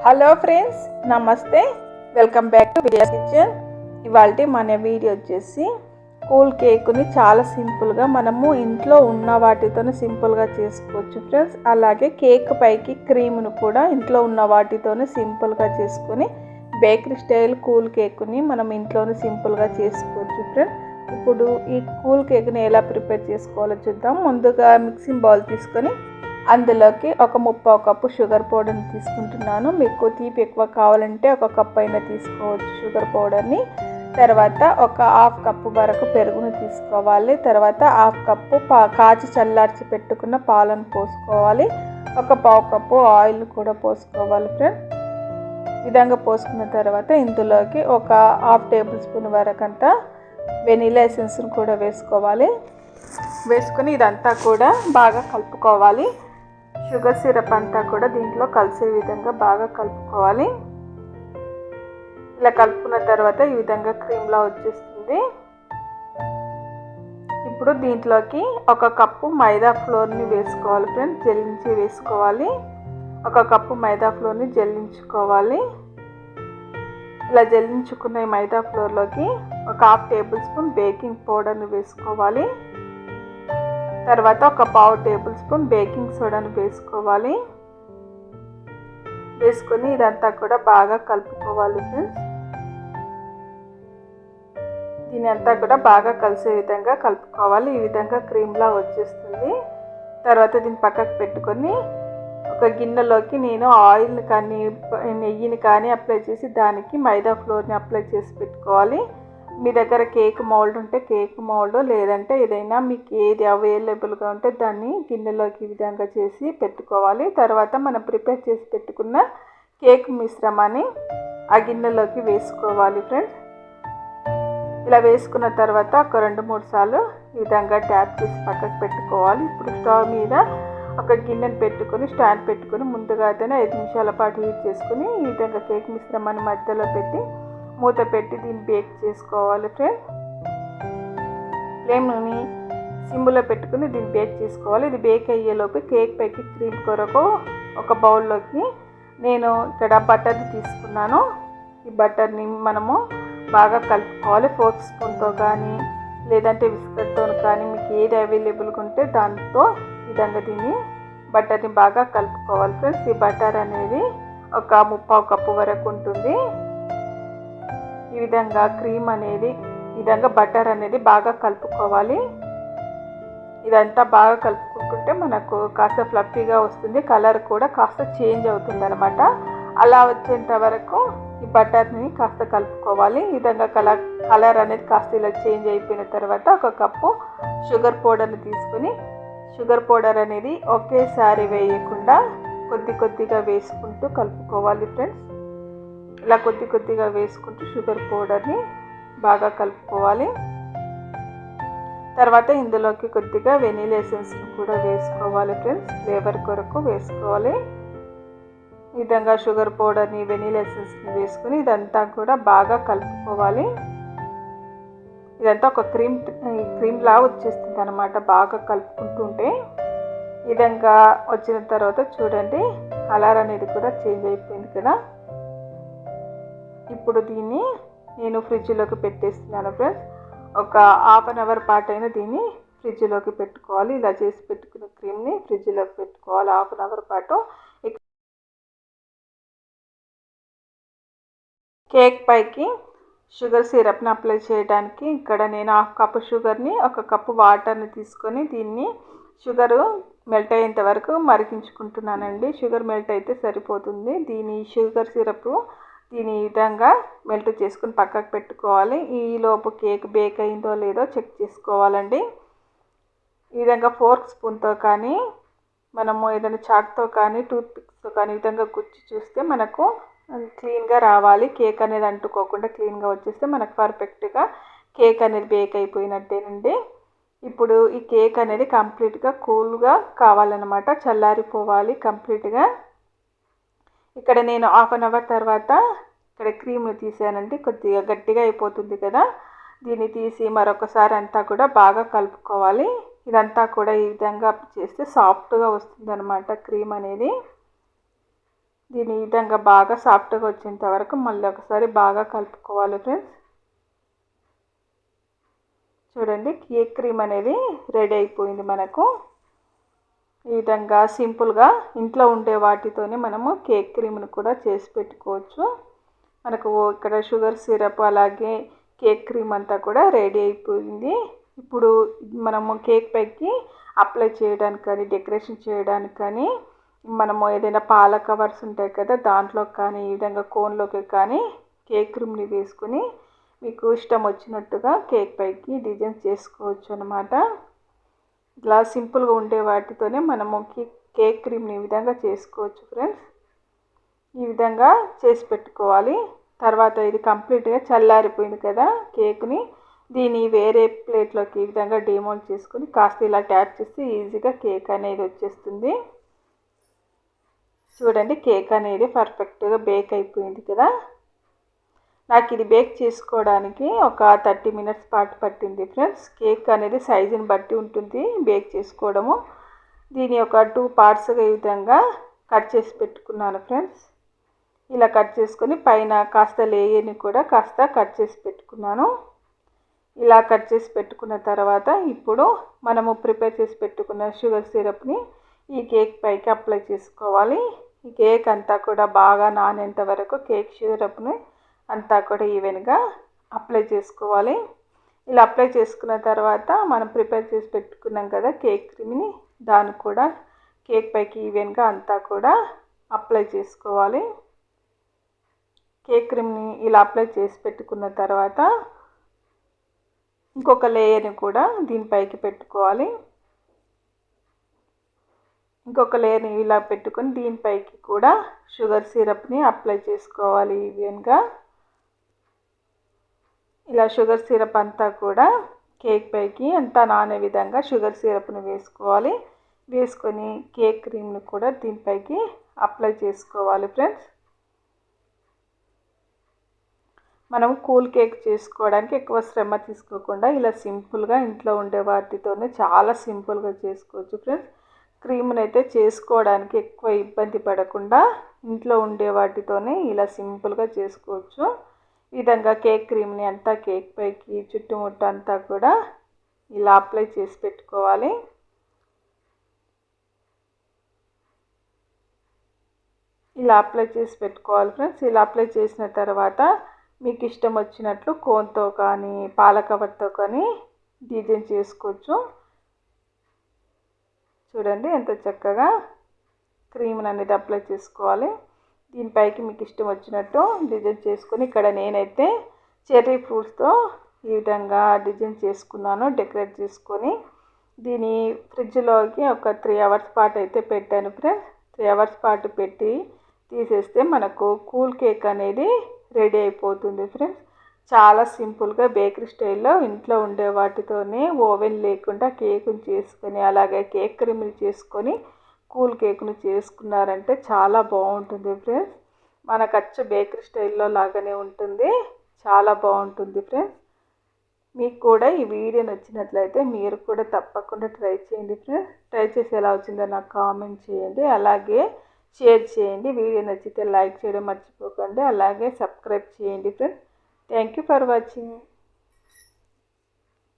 Hello friends, నమస్తే. Welcome back to Vijaya kitchen. ఇవాళ మన వీడియో వచ్చేసి కూల్ కేక్ని చాలా సింపుల్గా మనము ఇంట్లో ఉన్న వాటితోనే సింపుల్గా చేసుకోవచ్చు ఫ్రెండ్స్. అలాగే కేక్ పైకి క్రీమ్ను కూడా ఇంట్లో ఉన్న వాటితోనే సింపుల్గా చేసుకొని బేకరీ స్టైల్ కూల్ కేక్ని మనం ఇంట్లోనే సింపుల్గా చేసుకోవచ్చు ఫ్రెండ్స్. ఇప్పుడు ఈ కూల్ కేక్ని ఎలా ప్రిపేర్ చేసుకోవాలో చూద్దాం. ముందుగా మిక్సింగ్ బౌల్ తీసుకొని అందులోకి ఒక 3/4 కప్పు షుగర్ పౌడర్ని తీసుకుంటున్నాను. మీకు తీపి ఎక్కువ కావాలంటే ఒక కప్ అయినా తీసుకోవచ్చు షుగర్ పౌడర్ని. తర్వాత ఒక 1/2 కప్పు వరకు పెరుగును తీసుకోవాలి. తర్వాత 1/2 కప్పు కాచి చల్లార్చి పెట్టుకున్న పాలను పోసుకోవాలి. ఒక 1/4 కప్పు ఆయిల్ కూడా పోసుకోవాలి ఫ్రెండ్స్. విధంగా పోసుకున్న తర్వాత ఇందులోకి ఒక 1/2 టేబుల్ స్పూన్ వరకంతా వెనిలా ఎసెన్స్ని కూడా వేసుకోవాలి. వేసుకొని ఇదంతా కూడా బాగా కలుపుకోవాలి. షుగర్ సిరప్ అంతా కూడా దీంట్లో కలిసే విధంగా బాగా కలుపుకోవాలి. ఇలా కలుపుకున్న తర్వాత ఈ విధంగా క్రీమ్లా వచ్చేస్తుంది. ఇప్పుడు దీంట్లోకి ఒక కప్పు మైదా ఫ్లోర్ని వేసుకోవాలి ఫ్రెండ్స్. జల్లించి వేసుకోవాలి. ఒక కప్పు మైదా ఫ్లోర్ని జల్లించుకోవాలి. ఇలా జల్లించుకున్న ఈ మైదా ఫ్లోర్లోకి ఒక 1/2 టేబుల్ స్పూన్ బేకింగ్ పౌడర్ని వేసుకోవాలి. తర్వాత ఒక 1/4 టేబుల్ స్పూన్ బేకింగ్ సోడాను వేసుకోవాలి. వేసుకొని ఇదంతా కూడా బాగా కలుపుకోవాలి ఫ్రెండ్స్. దీని అంతా కూడా బాగా కలిసే విధంగా కలుపుకోవాలి. ఈ విధంగా క్రీమ్లా వచ్చేస్తుంది. తర్వాత దీన్ని పక్కకు పెట్టుకొని ఒక గిన్నెలోకి నేను ఆయిల్ని కానీ నెయ్యిని కానీ అప్లై చేసి దానికి మైదా ఫ్లోర్ని అప్లై చేసి పెట్టుకోవాలి. మీ దగ్గర కేక్ మౌల్డ్ ఉంటే కేక్ మౌల్డ్, లేదంటే ఏదైనా మీకు ఏది అవైలబుల్గా ఉంటే దాన్ని గిన్నెలోకి ఈ విధంగా చేసి పెట్టుకోవాలి. తర్వాత మనం ప్రిపేర్ చేసి పెట్టుకున్న కేక్ మిశ్రమాన్ని ఆ గిన్నెలోకి వేసుకోవాలి ఫ్రెండ్స్. ఇలా వేసుకున్న తర్వాత ఒక 2-3 సార్లు ఈ విధంగా ట్యాప్ చేసి పక్కకు పెట్టుకోవాలి. ఇప్పుడు స్టవ్ మీద ఒక గిన్నెను పెట్టుకొని స్టాండ్ పెట్టుకొని ముందుగా అయితే 5 నిమిషాల పాటు హీట్ చేసుకుని ఈ విధంగా కేక్ మిశ్రమాన్ని మధ్యలో పెట్టి మూత పెట్టి దీన్ని బేక్ చేసుకోవాలి ఫ్రెండ్స్. ఫ్లేమ్ని సిమ్లో పెట్టుకుని దీన్ని బేక్ చేసుకోవాలి. ఇది బేక్ అయ్యేలోపు కేక్ పైకి క్రీమ్ కొరకు ఒక బౌల్లోకి నేను ఇక్కడ బటర్ని తీసుకున్నాను. ఈ బటర్ని మనము బాగా కలుపుకోవాలి. ఫోర్క్ స్పూన్తో కానీ లేదంటే విస్కర్తో కానీ మీకు ఏది అవైలబుల్గా ఉంటే దాంతో ఈ విధంగా దీన్ని బటర్ని బాగా కలుపుకోవాలి ఫ్రెండ్స్. ఈ బటర్ అనేది ఒక 3/4 కప్పు వరకు ఉంటుంది. ఈ విధంగా క్రీమ్ అనేది ఈ విధంగా బటర్ అనేది బాగా కలుపుకోవాలి. ఇదంతా బాగా కలుపుకుంటుంటే మనకు కాస్త ఫ్లఫీగా వస్తుంది. కలర్ కూడా కాస్త చేంజ్ అవుతుంది అనమాట. అలా వచ్చేంత వరకు ఈ బటర్ని కాస్త కలుపుకోవాలి. ఈ విధంగా కలర్ అనేది కాస్త ఇలా చేంజ్ అయిపోయిన తర్వాత ఒక కప్పు షుగర్ పౌడర్ని తీసుకుని షుగర్ పౌడర్ అనేది ఒకేసారి వేయకుండా కొద్దిగా వేసుకుంటూ కలుపుకోవాలి ఫ్రెండ్స్. ఇలా కొద్దిగా వేసుకుంటూ షుగర్ పౌడర్ని బాగా కలుపుకోవాలి. తర్వాత ఇందులోకి కొద్దిగా వెనిలా ఎసెన్స్ని కూడా వేసుకోవాలి ఫ్రెండ్స్. ఫ్లేవర్ కొరకు వేసుకోవాలి. ఈ విధంగా షుగర్ పౌడర్ని వెనిలా ఎసెన్స్ని వేసుకుని ఇదంతా కూడా బాగా కలుపుకోవాలి. ఇదంతా ఒక క్రీమ్లా వచ్చేస్తుంది అనమాట బాగా కలుపుకుంటుంటే. ఈ విధంగా వచ్చిన తర్వాత చూడండి కలర్ అనేది కూడా చేంజ్ అయిపోయింది కదా. ఇప్పుడు దీన్ని నేను ఫ్రిడ్జ్లోకి పెట్టేస్తున్నాను ఫ్రెండ్స్. ఒక 1/2 అవర్ పాటు అయినా దీన్ని ఫ్రిడ్జ్లోకి పెట్టుకోవాలి. ఇలా చేసి పెట్టుకున్న క్రీమ్ని ఫ్రిడ్జ్లోకి పెట్టుకోవాలి 1/2 అవర్ పాటు. కేక్ పైకి షుగర్ సిరప్ని అప్లై చేయడానికి ఇక్కడ నేను 1/2 కప్పు షుగర్ని 1 కప్పు వాటర్ని తీసుకొని దీన్ని షుగరు మెల్ట్ అయ్యేంత వరకు మరిగించుకుంటున్నానండి. షుగర్ మెల్ట్ అయితే సరిపోతుంది. దీని షుగర్ సిరప్ దీని విధంగా మెల్ట్ చేసుకుని పక్కకు పెట్టుకోవాలి. ఈలోపు కేక్ బేక్ అయిందో లేదో చెక్ చేసుకోవాలండి. ఈ విధంగా ఫోర్క్ స్పూన్తో కానీ మనము ఏదైనా చాక్తో కానీ టూత్పిక్స్తో కానీ ఈ విధంగా గుచ్చి చూస్తే మనకు క్లీన్గా రావాలి. కేక్ అనేది అంటుకోకుండా క్లీన్గా వచ్చేస్తే మనకు పర్ఫెక్ట్గా కేక్ అనేది బేక్ అయిపోయినట్టేనండి. ఇప్పుడు ఈ కేక్ అనేది కంప్లీట్గా కూల్గా కావాలన్నమాట, చల్లారిపోవాలి కంప్లీట్గా. ఇక్కడ నేను 1/2 అవర్ తర్వాత ఇక్కడ క్రీమ్ని తీసానండి. కొద్దిగా గట్టిగా అయిపోతుంది కదా. దీన్ని తీసి మరొకసారి అంతా కూడా బాగా కలుపుకోవాలి. ఇదంతా కూడా ఈ విధంగా చేస్తే సాఫ్ట్గా వస్తుంది అనమాట క్రీమ్ అనేది. దీని ఈ విధంగా బాగా సాఫ్ట్గా వచ్చేంత వరకు మళ్ళీ ఒకసారి బాగా కలుపుకోవాలి ఫ్రెండ్స్. చూడండి కేక్ క్రీమ్ అనేది రెడీ అయిపోయింది మనకు. ఈ విధంగా సింపుల్గా ఇంట్లో ఉండే వాటితోనే మనము కేక్ క్రీమ్ని కూడా చేసి పెట్టుకోవచ్చు. మనకు ఇక్కడ షుగర్ సిరప్ అలాగే కేక్ క్రీమ్ అంతా కూడా రెడీ అయిపోయింది. ఇప్పుడు మనము కేక్ పైకి అప్లై చేయడానికి కానీ డెకరేషన్ చేయడానికి కానీ మనము ఏదైనా పాల కవర్స్ ఉంటాయి కదా, దాంట్లో కానీ ఈ విధంగా కోన్లోకి కానీ కేక్ క్రీమ్ని వేసుకొని మీకు ఇష్టం వచ్చినట్టుగా కేక్ పైకి డిజైన్ చేసుకోవచ్చు అన్నమాట. ఇలా సింపుల్గా ఉండే వాటితోనే మనము కేక్ క్రీమ్ని ఈ విధంగా చేసుకోవచ్చు ఫ్రెండ్స్. ఈ విధంగా చేసి పెట్టుకోవాలి. తర్వాత ఇది కంప్లీట్గా చల్లారిపోయింది కదా కేక్ని, దీన్ని వేరే ప్లేట్లోకి ఈ విధంగా డిమోల్డ్ చేసుకొని కాస్త ఇలా ట్యాప్ చేస్తే ఈజీగా కేక్ అనేది వచ్చేస్తుంది. చూడండి కేక్ అనేది పర్ఫెక్ట్గా బేక్ అయిపోయింది కదా. నాకు ఇది బేక్ చేసుకోవడానికి ఒక 30 మినిట్స్ పాటు పట్టింది ఫ్రెండ్స్. కేక్ అనేది సైజుని బట్టి ఉంటుంది బేక్ చేసుకోవడము. దీని ఒక 2 పార్ట్స్గా ఈ విధంగా కట్ చేసి పెట్టుకున్నాను ఫ్రెండ్స్. ఇలా కట్ చేసుకొని పైన కాస్త లేయర్ని కూడా కాస్త కట్ చేసి పెట్టుకున్నాను. ఇలా కట్ చేసి పెట్టుకున్న తర్వాత ఇప్పుడు మనము ప్రిపేర్ చేసి పెట్టుకున్న షుగర్ సిరప్ని ఈ కేక్ పైకి అప్లై చేసుకోవాలి. ఈ కేక్ అంతా కూడా బాగా నానేంత వరకు కేక్ సిరప్ని అంతా కూడా ఈవెన్గా అప్లై చేసుకోవాలి. ఇలా అప్లై చేసుకున్న తర్వాత మనం ప్రిపేర్ చేసి పెట్టుకున్నాం కదా కేక్ క్రీమ్ని, దాన్ని కూడా కేక్ పైకి ఈవెన్గా అంతా కూడా అప్లై చేసుకోవాలి. కేక్ క్రీమ్ని ఇలా అప్లై చేసి పెట్టుకున్న తర్వాత ఇంకొక లేయర్ని కూడా దీనిపైకి పెట్టుకోవాలి. ఇంకొక లేయర్ని ఇలా పెట్టుకొని దీనిపైకి కూడా షుగర్ సిరప్ని అప్లై చేసుకోవాలి ఈవెన్గా. ఇలా షుగర్ సిరప్ అంతా కూడా కేక్ పైకి అంతా నానే విధంగా షుగర్ సిరప్ని వేసుకోవాలి. వేసుకొని కేక్ క్రీమ్ని కూడా దీనిపైకి అప్లై చేసుకోవాలి ఫ్రెండ్స్. మనం కూల్ కేక్ చేసుకోవడానికి ఎక్కువ శ్రమ తీసుకోకుండా ఇలా సింపుల్గా ఇంట్లో ఉండే వాటితోనే చాలా సింపుల్గా చేసుకోవచ్చు ఫ్రెండ్స్. క్రీమ్ని అయితే చేసుకోవడానికి ఎక్కువ ఇబ్బంది పడకుండా ఇంట్లో ఉండే వాటితోనే ఇలా సింపుల్గా చేసుకోవచ్చు. ఈ విధంగా కేక్ క్రీమ్ని అంతా కేక్ పైకి చుట్టుముట్టు అంతా కూడా ఇలా అప్లై చేసి పెట్టుకోవాలి. ఇలా అప్లై చేసి పెట్టుకోవాలి ఫ్రెండ్స్. ఇలా అప్లై చేసిన తర్వాత మీకు ఇష్టం వచ్చినట్లు కోన్తో కానీ పాల కవర్తో కానీ డిజైన్ చేసుకోవచ్చు. చూడండి ఎంత చక్కగా క్రీమ్ని అనేది అప్లై చేసుకోవాలి. దీనిపైకి మీకు ఇష్టం వచ్చినట్టు డిజైన్ చేసుకొని ఇక్కడ నేనైతే చెర్రీ ఫ్రూట్స్తో ఈ విధంగా డిజైన్ చేసుకున్నాను డెకరేట్ చేసుకొని. దీని ఫ్రిడ్జ్లోకి ఒక 3 అవర్స్ పాటు అయితే పెట్టాను ఫ్రెండ్స్. 3 అవర్స్ పాటు పెట్టి తీసేస్తే మనకు కూల్ కేక్ అనేది రెడీ అయిపోతుంది ఫ్రెండ్స్. చాలా సింపుల్గా బేకరీ స్టైల్లో ఇంట్లో ఉండే వాటితోనే ఓవెన్ లేకుండా కేకుని చేసుకొని అలాగే కేక్ క్రీమ్ని చేసుకొని కూల్ కేక్ను చేసుకున్నారంటే చాలా బాగుంటుంది ఫ్రెండ్స్. మనకు అచ్చ బేకరీ స్టైల్లో లాగానే ఉంటుంది, చాలా బాగుంటుంది ఫ్రెండ్స్. మీకు కూడా ఈ వీడియో నచ్చినట్లయితే మీరు కూడా తప్పకుండా ట్రై చేయండి ఫ్రెండ్స్. ట్రై చేసి ఎలా వచ్చిందో నాకు కామెంట్ చేయండి, అలాగే షేర్ చేయండి. వీడియో నచ్చితే లైక్ చేయడం మర్చిపోకండి, అలాగే సబ్స్క్రైబ్ చేయండి friends. Thank you for watching.